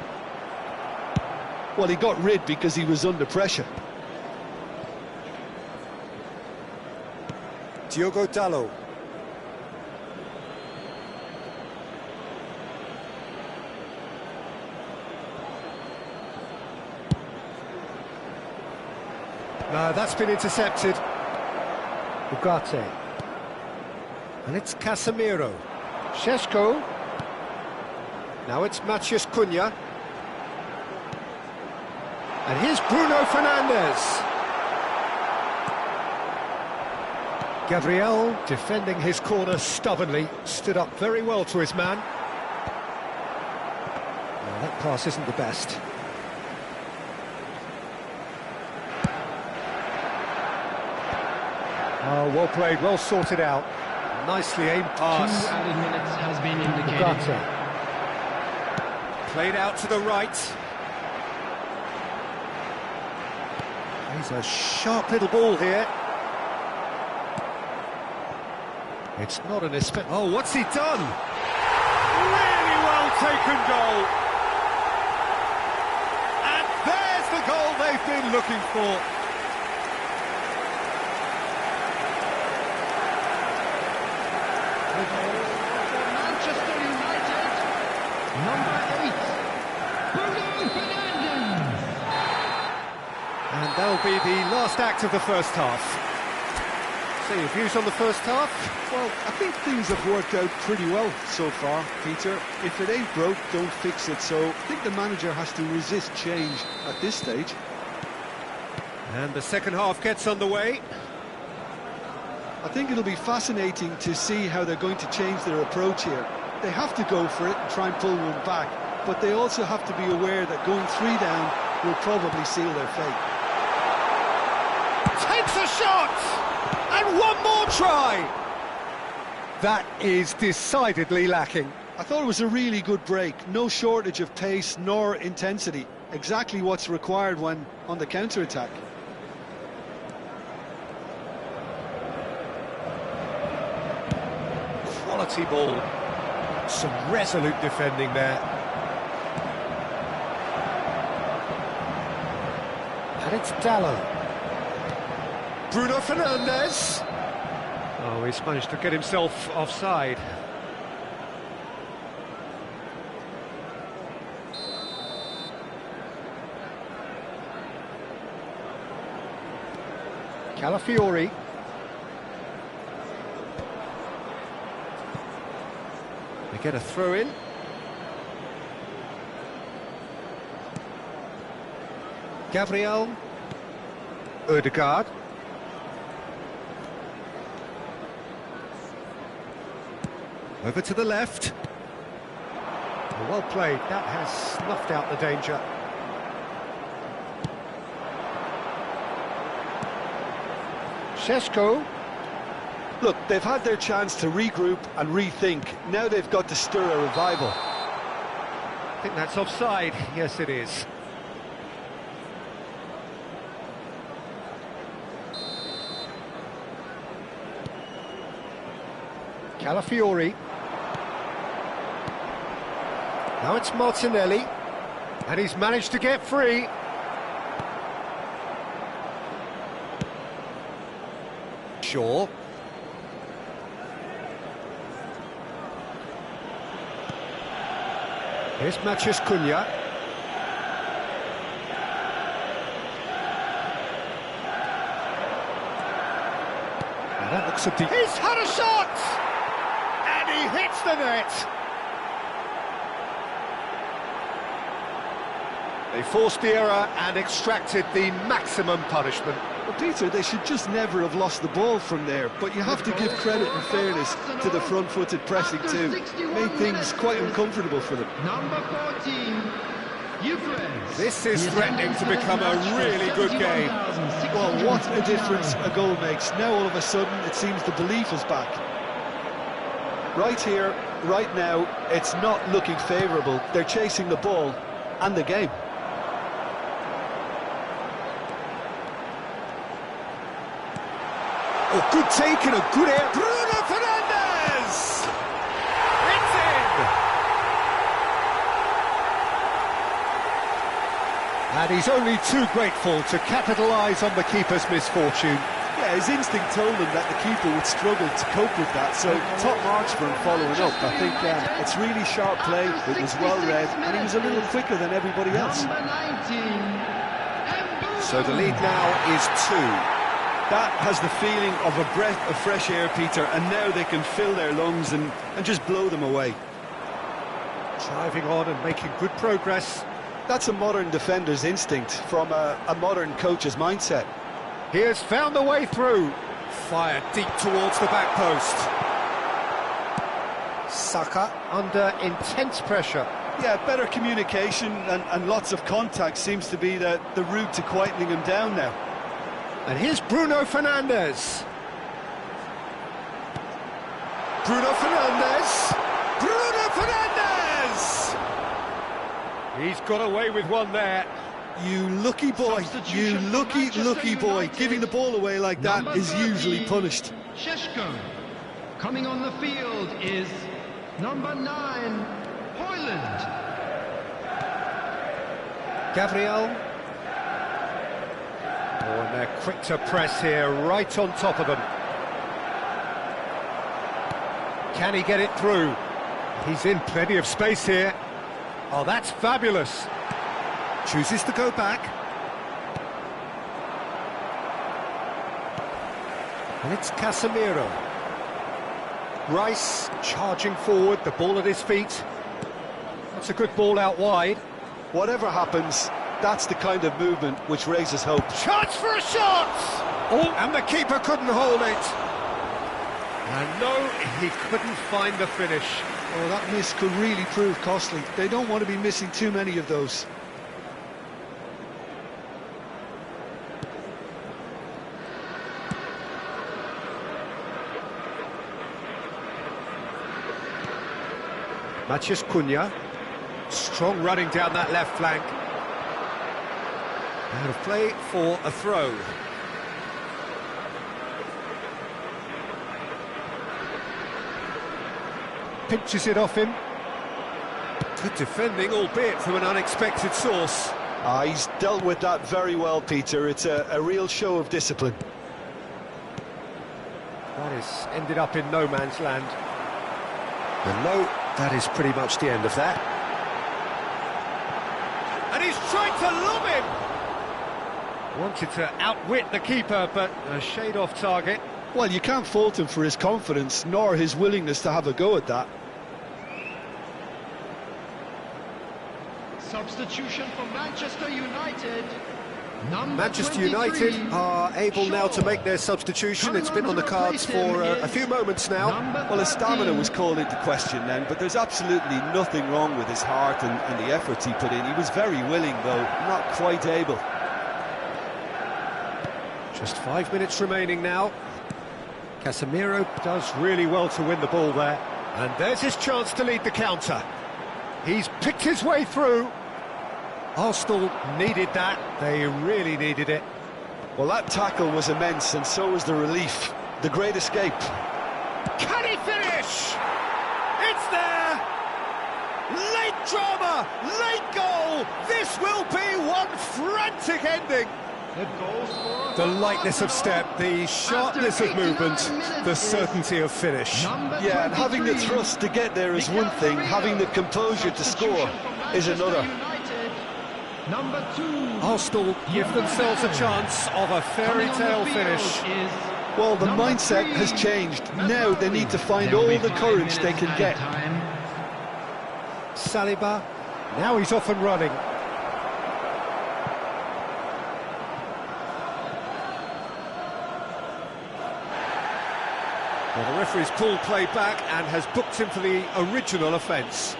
Well, he got rid because he was under pressure. Diogo Dalot. No, that's been intercepted. Ugarte. And it's Casemiro. Šeško. Now it's Matheus Cunha. And here's Bruno Fernandes. Gabriel, defending his corner stubbornly, stood up very well to his man. Well, that pass isn't the best. Oh, well played, well sorted out. Nicely aimed pass. 2 added minutes has been indicated. Ugarte. Played out to the right. He's a sharp little ball here. It's not an escape. Oh, what's he done? Really well taken goal. And there's the goal they've been looking for. Manchester United, number 8, Bruno Fernandes. And that'll be the last act of the first half. So your views on the first half? Well, I think things have worked out pretty well so far, Peter. If it ain't broke, don't fix it. So I think the manager has to resist change at this stage. And the second half gets underway. I think it'll be fascinating to see how they're going to change their approach here. They have to go for it and try and pull one back, but they also have to be aware that going 3 down will probably seal their fate. Takes a shot! And one more try! That is decidedly lacking. I thought it was a really good break. No shortage of pace nor intensity. Exactly what's required when on the counter-attack. Quality ball. Some resolute defending there. And it's Dallo. Bruno Fernandes. Oh, he's managed to get himself offside. Calafiori. They get a throw in. Gabriel. Ødegaard. Over to the left. Well played. That has snuffed out the danger. Šeško. Look, they've had their chance to regroup and rethink. Now they've got to stir a revival. I think that's offside. Yes, it is. Calafiori. Now it's Martinelli. And he's managed to get free. Shaw. Here's Matheus Cunha. Now that looks a deep... He's had a shot! And he hits the net! They forced the error and extracted the maximum punishment. Well, Peter, they should just never have lost the ball from there, but you have to give credit and fairness to the front-footed pressing too. Made things quite uncomfortable for them. Number 14, Ukraine. This is threatening to become a really good game. Well, what a difference a goal makes. Now all of a sudden it seems the belief is back. Right here, right now, it's not looking favourable. They're chasing the ball and the game. Oh, good take and a good air. Bruno Fernandes! It's in! And he's only too grateful to capitalise on the keeper's misfortune. Yeah, his instinct told him that the keeper would struggle to cope with that, so top marks for him following up. I think it's really sharp play, it was well read, and he was a little quicker than everybody else. So the lead now is 2. That has the feeling of a breath of fresh air, Peter, and now they can fill their lungs and just blow them away. Driving on and making good progress. That's a modern defender's instinct from a modern coach's mindset. He has found the way through. Fired deep towards the back post. Saka under intense pressure. Yeah, better communication and lots of contact seems to be the route to quietening him down now. And here's Bruno Fernandes. Bruno Fernandes. Bruno Fernandes! He's got away with one there. You lucky boy, you lucky boy. Giving the ball away like that is usually punished. Šeško. Coming on the field is number 9, Hoyland. Gabriel. Oh, and they're quick to press here, right on top of them. Can he get it through? He's in plenty of space here. Oh, that's fabulous. Chooses to go back. And it's Casemiro. Rice charging forward, the ball at his feet. That's a good ball out wide. Whatever happens, that's the kind of movement which raises hope. Chance for a shot! Oh, and the keeper couldn't hold it. And no, he couldn't find the finish. Oh, that miss could really prove costly. They don't want to be missing too many of those. Matheus Cunha. Strong running down that left flank. Out of play for a throw. Pinches it off him. Good defending, albeit from an unexpected source. He's dealt with that very well, Peter. It's a real show of discipline. That is ended up in no man's land. And no, that is pretty much the end of that. And he's trying to lob him! Wanted to outwit the keeper, but a shade off target. Well, you can't fault him for his confidence, nor his willingness to have a go at that. Substitution for Manchester United. Manchester United are able now to make their substitution. It's been on the cards for a few moments now. Well, his stamina was called into question then, but there's absolutely nothing wrong with his heart and the efforts he put in. He was very willing, though, not quite able. Just 5 minutes remaining now. Casemiro does really well to win the ball there. And there's his chance to lead the counter. He's picked his way through. Arsenal needed that. They really needed it. Well, that tackle was immense, and so was the relief. The great escape. Can he finish? It's there! Late drama, late goal! This will be one frantic ending. The lightness of step, the sharpness of movement, the certainty of finish. Yeah, and having the thrust to get there is one thing, having the composure to score is another. Arsenal give themselves a chance of a fairy tale finish. Well, the mindset has changed. Now they need to find all the courage they can get. Saliba, now he's off and running. Well, the referee's pulled play back and has booked him for the original offence.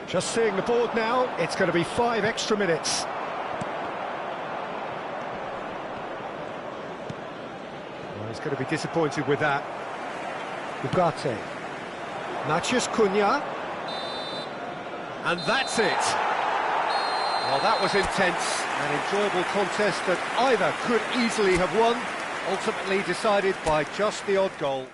Just seeing the board now, it's going to be 5 extra minutes. Well, he's going to be disappointed with that. Ugarte. Matheus Cunha. And that's it. Well, that was intense, an enjoyable contest that either could easily have won, ultimately decided by just the odd goal.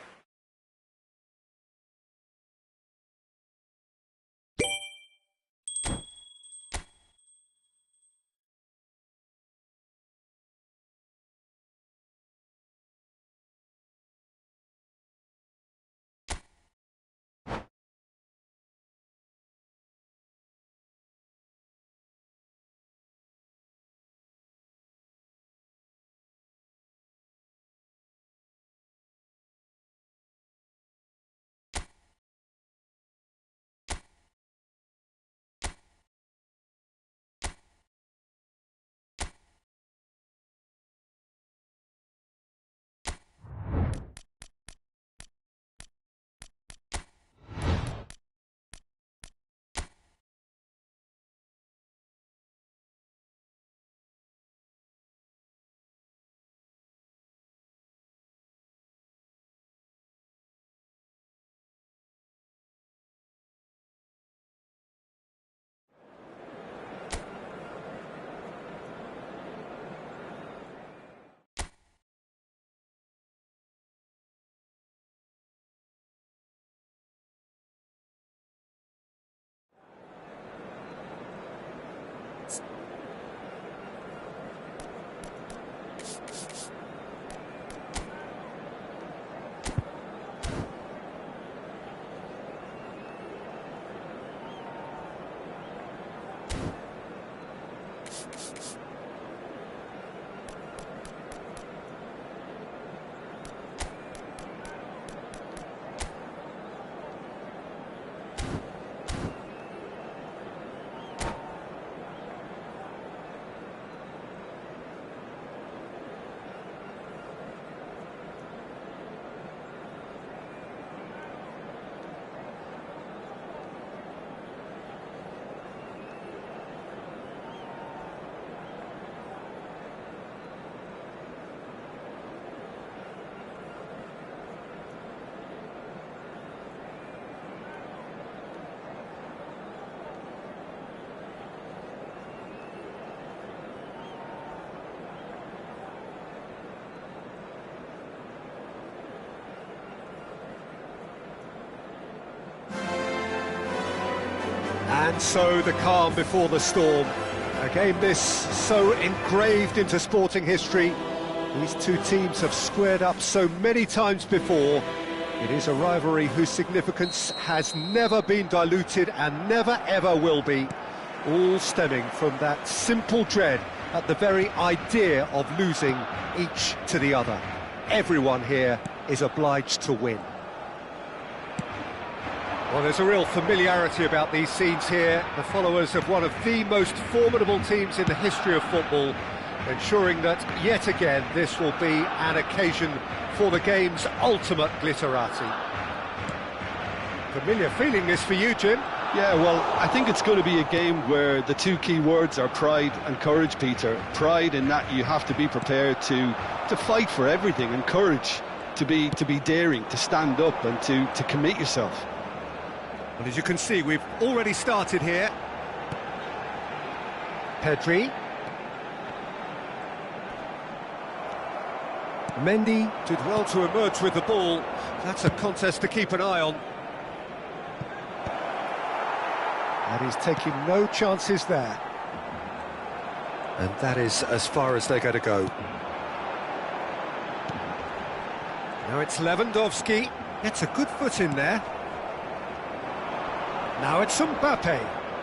And so the calm before the storm. A game this so engraved into sporting history. These two teams have squared up so many times before. It is a rivalry whose significance has never been diluted and never ever will be. All stemming from that simple dread at the very idea of losing each to the other. Everyone here is obliged to win. Well, there's a real familiarity about these scenes here. The followers of one of the most formidable teams in the history of football, ensuring that, yet again, this will be an occasion for the game's ultimate glitterati. Familiar feeling this for you, Jim? Yeah, well, I think it's going to be a game where the two key words are pride and courage, Peter. Pride in that you have to be prepared to fight for everything, and courage to be daring, to stand up and to commit yourself. Well, as you can see, we've already started here. Pedri. Mendy did well to emerge with the ball. That's a contest to keep an eye on. And he's taking no chances there. And that is as far as they're going to go. Now it's Lewandowski. Gets a good foot in there. Now it's Mbappe.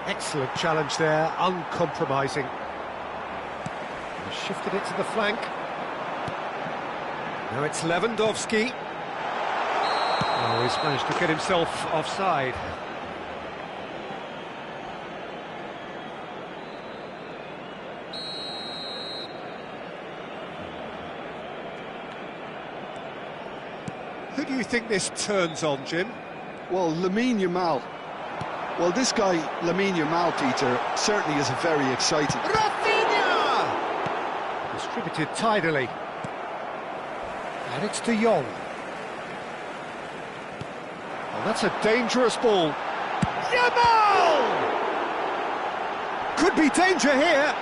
Excellent challenge there, uncompromising. He's shifted it to the flank. Now it's Lewandowski. Oh, he's managed to get himself offside. Who do you think this turns on, Jim? Well, Lamine Yamal. Well, this guy, Lamine Yamal, Peter, certainly is a very exciting... Rafinha! Distributed tidily. And it's De Jong. Oh, that's a dangerous ball. Yamal! Could be danger here.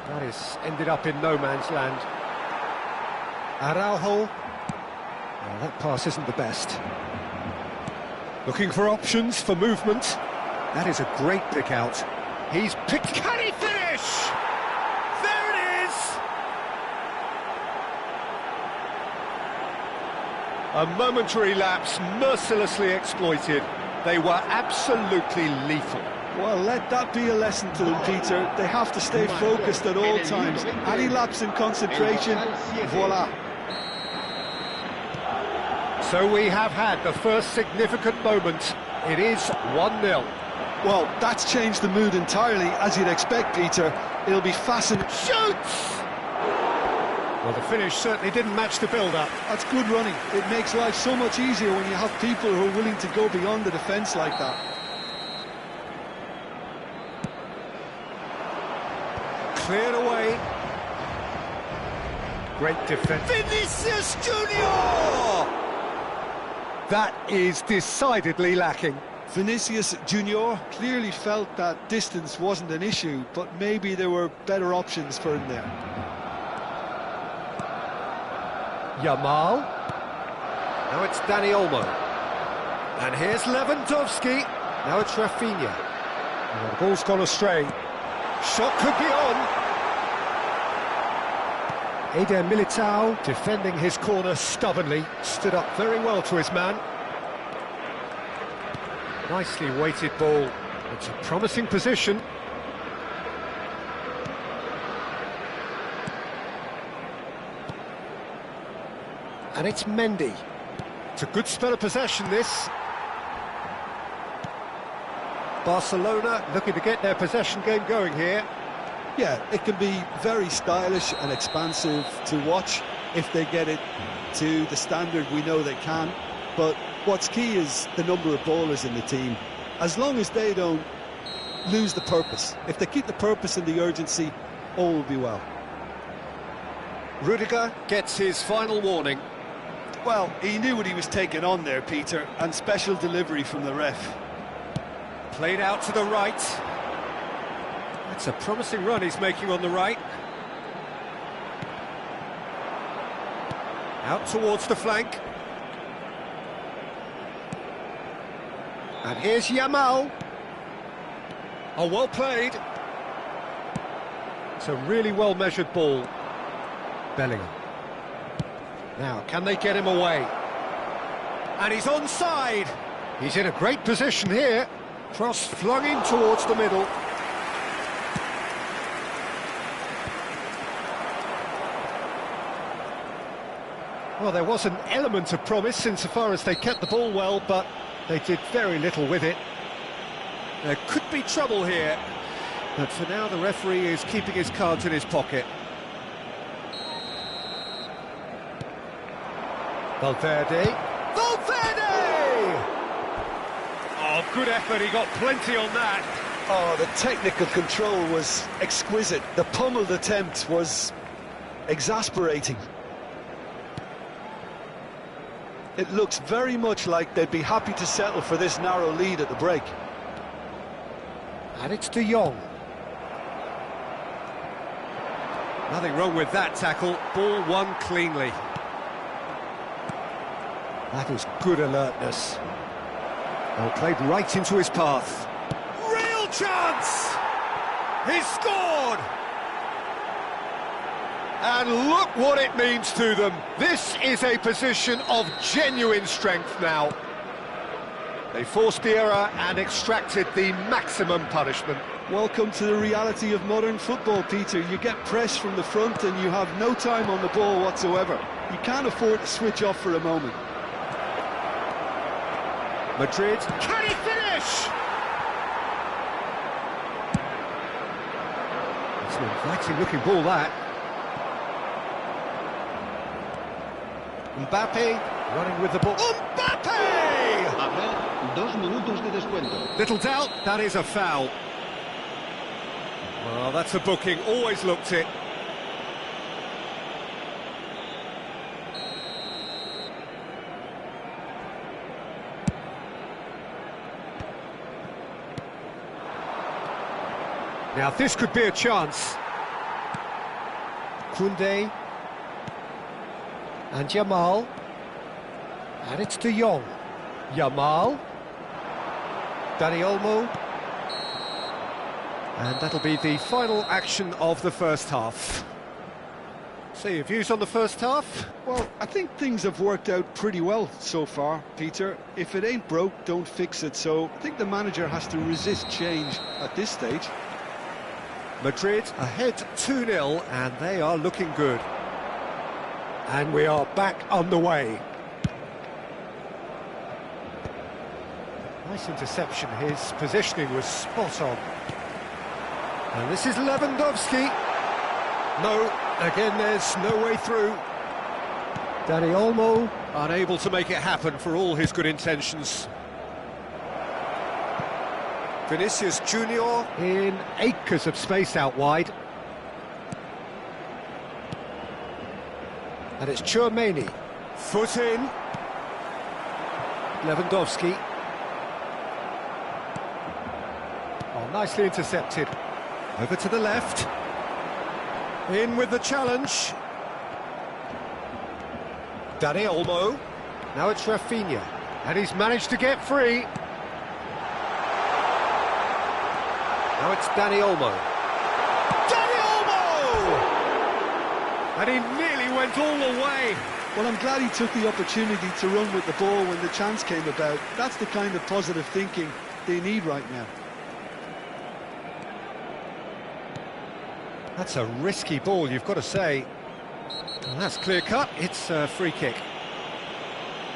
That is ended up in no man's land. Araujo. Well, that pass isn't the best. Looking for options for movement. That is a great pick out. He's picked... Can he finish? There it is! A momentary lapse, mercilessly exploited. They were absolutely lethal. Well, let that be a lesson to them, Peter. They have to stay focused at all times. Any lapse in concentration, voila. So we have had the first significant moment. It is 1-0. Well, that's changed the mood entirely, as you'd expect, Peter. It'll be fascinating. Shoots! Well, the finish certainly didn't match the build-up. That's good running. It makes life so much easier when you have people who are willing to go beyond the defence like that. Cleared away. Great defence. Vinicius Junior! That is decidedly lacking. Vinicius Junior clearly felt that distance wasn't an issue, but maybe there were better options for him there. Yamal. Now it's Dani Olmo. And here's Lewandowski. Now it's Rafinha. And the ball's gone astray. Shot could be on. Eder Militao defending his corner stubbornly. Stood up very well to his man. Nicely weighted ball. It's a promising position. And it's Mendy. It's a good spell of possession, this. Barcelona looking to get their possession game going here. Yeah, it can be very stylish and expansive to watch if they get it to the standard we know they can. But what's key is the number of ballers in the team. As long as they don't lose the purpose, if they keep the purpose and the urgency, all will be well. Rudiger gets his final warning. Well, he knew what he was taking on there, Peter, and special delivery from the ref. Played out to the right. That's a promising run he's making on the right. Out towards the flank. And here's Yamal. Oh, well played. It's a really well-measured ball. Bellingham. Now, can they get him away? And he's onside. He's in a great position here. Cross flung in towards the middle. Well, there was an element of promise insofar as they kept the ball well, but they did very little with it. There could be trouble here, but for now the referee is keeping his cards in his pocket. Valverde. Valverde! Oh, good effort, he got plenty on that. Oh, the technical control was exquisite. The pummeled attempt was exasperating. It looks very much like they'd be happy to settle for this narrow lead at the break. And it's De Jong. Nothing wrong with that tackle. Ball won cleanly. That is good alertness. Well, played right into his path. Real chance! He's scored! And look what it means to them. This is a position of genuine strength now. They forced the error and extracted the maximum punishment. Welcome to the reality of modern football, Peter. You get press from the front and you have no time on the ball whatsoever. You can't afford to switch off for a moment. Madrid, can he finish? It's an inviting looking ball, that. Mbappe running with the ball. Mbappe! Habrá 2 minutos de descuento. Little doubt, that is a foul. Well, that's a booking, always looked it. Now this could be a chance. Koundé. And Yamal. And it's De Jong. Yamal. Dani Olmo. And that'll be the final action of the first half. So your views on the first half? Well, I think things have worked out pretty well so far, Peter. If it ain't broke, don't fix it. So I think the manager has to resist change at this stage. Madrid ahead 2-0, and they are looking good. And we are back underway. Nice interception, his positioning was spot on. And this is Lewandowski. No, again there's no way through. Dani Olmo unable to make it happen for all his good intentions. Vinicius Junior in acres of space out wide. And it's Tchouaméni. Foot in. Lewandowski. Oh, nicely intercepted. Over to the left. In with the challenge. Dani Olmo. Now it's Rafinha. And he's managed to get free. Now it's Dani Olmo. Dani Olmo! And he nearly went all the way. Well, I'm glad he took the opportunity to run with the ball when the chance came about. That's the kind of positive thinking they need right now. That's a risky ball, you've got to say. And that's clear cut, it's a free kick.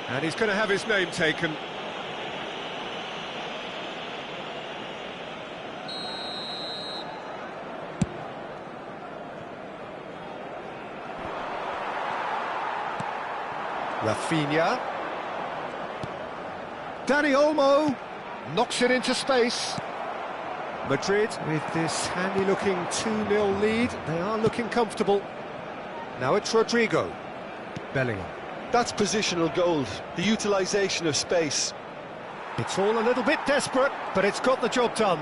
And he's going to have his name taken. Rafinha. Dani Olmo knocks it into space. Madrid with this handy-looking 2-0 lead. They are looking comfortable. Now it's Rodrigo. Bellingham. That's positional gold, the utilisation of space. It's all a little bit desperate, but it's got the job done.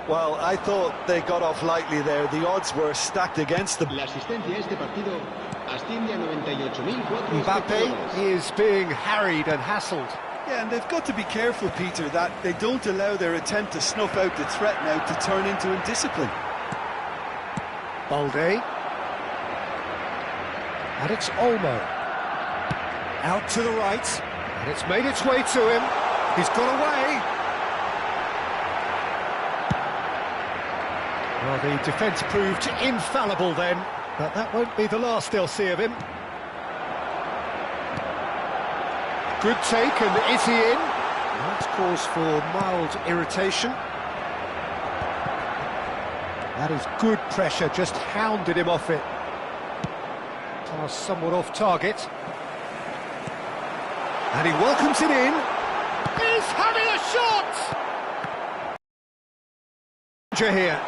Well, I thought they got off lightly there. The odds were stacked against them. La asistencia a este partido asciende a 98.004 Mbappe is being harried and hassled. Yeah, and they've got to be careful, Peter, that they don't allow their attempt to snuff out the threat now to turn into indiscipline. Balde. And it's Olmo. Out to the right. And it's made its way to him. He's got away. Well, the defence proved infallible then, but that won't be the last they'll see of him. Good take, and is he in? That's cause for mild irritation. That is good pressure, just hounded him off it. Pass somewhat off target. And he welcomes it in. He's having a shot! Here.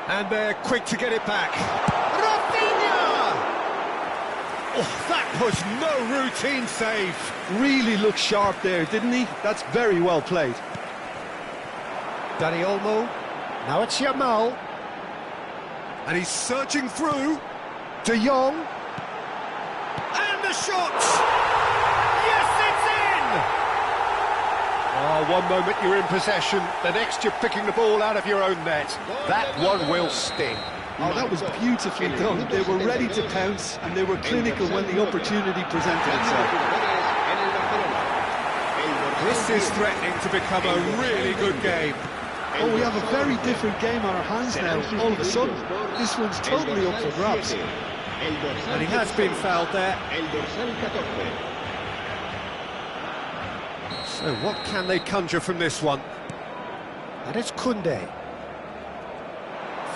And they're quick to get it back. Rafinha! Oh, that was no routine save. Really looked sharp there, didn't he? That's very well played. Dani Olmo. Now it's Yamal. And he's searching through. De Jong. And the shot! Yes, it's in! Oh, one moment you're in possession, the next you're picking the ball out of your own net. That one will sting. Oh, that was beautifully done. They were ready to pounce, and they were clinical when the opportunity presented itself. This is threatening to become a really good game. Oh, we have a very different game on our hands now, all of a sudden. This one's totally up for grabs. And he has been fouled there. So what can they conjure from this one? And it's Koundé.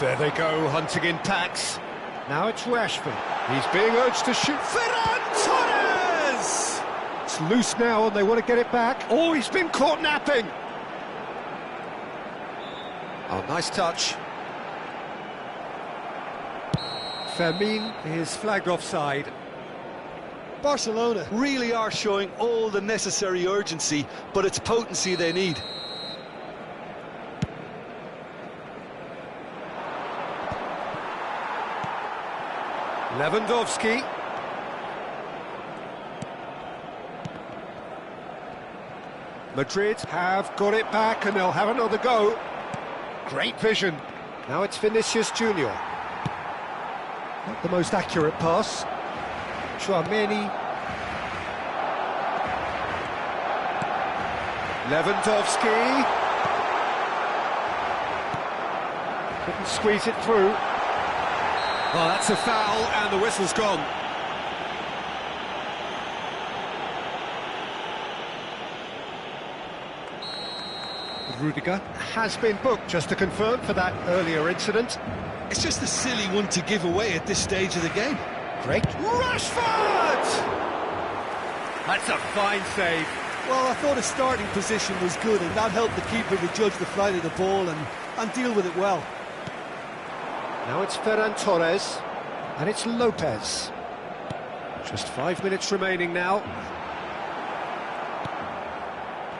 There they go, hunting in packs. Now it's Rashford. He's being urged to shoot. Ferran Torres! It's loose now and they want to get it back. Oh, he's been caught napping. Oh, nice touch. Fermin is flagged offside. Barcelona really are showing all the necessary urgency, but it's potency they need. Lewandowski. Madrid have got it back and they'll have another go. Great vision. Now it's Vinicius Junior. Not the most accurate pass. Chouameni. Lewandowski. Couldn't squeeze it through. Oh, that's a foul and the whistle's gone. Rudiger has been booked, just to confirm, for that earlier incident. It's just a silly one to give away at this stage of the game. Great. Rashford! That's a fine save. Well, I thought his starting position was good, and that helped the keeper to judge the flight of the ball and deal with it well. Now it's Ferran Torres, and it's Lopez. Just 5 minutes remaining now.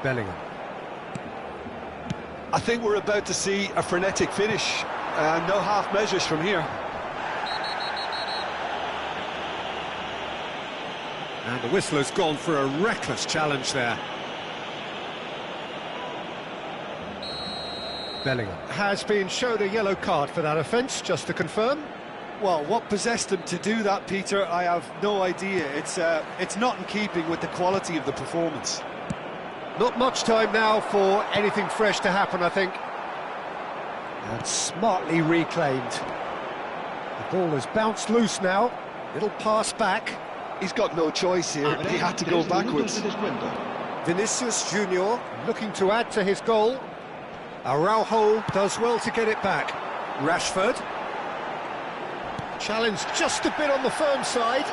Bellingham. I think we're about to see a frenetic finish. No half measures from here. And the whistler's gone for a reckless challenge there. Bellingham has been shown a yellow card for that offence, just to confirm. Well, what possessed him to do that, Peter, I have no idea. It's not in keeping with the quality of the performance. Not much time now for anything fresh to happen, I think. And smartly reclaimed. The ball has bounced loose now. It'll pass back. He's got no choice here. He had to go backwards. Vinicius Junior looking to add to his goal. Araujo does well to get it back. Rashford. Challenge just a bit on the firm side.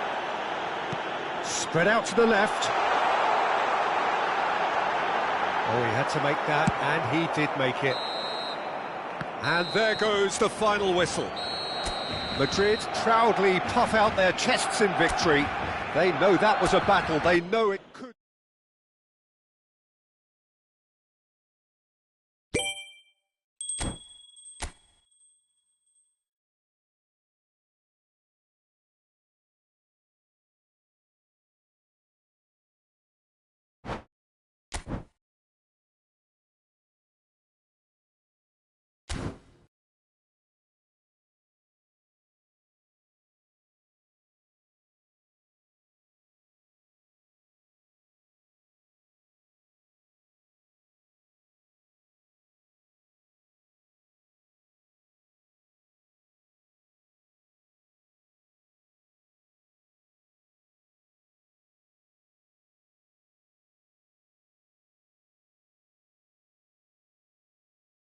Spread out to the left. Oh, he had to make that, and he did make it. And there goes the final whistle. Madrid proudly puff out their chests in victory. They know that was a battle. They know it could...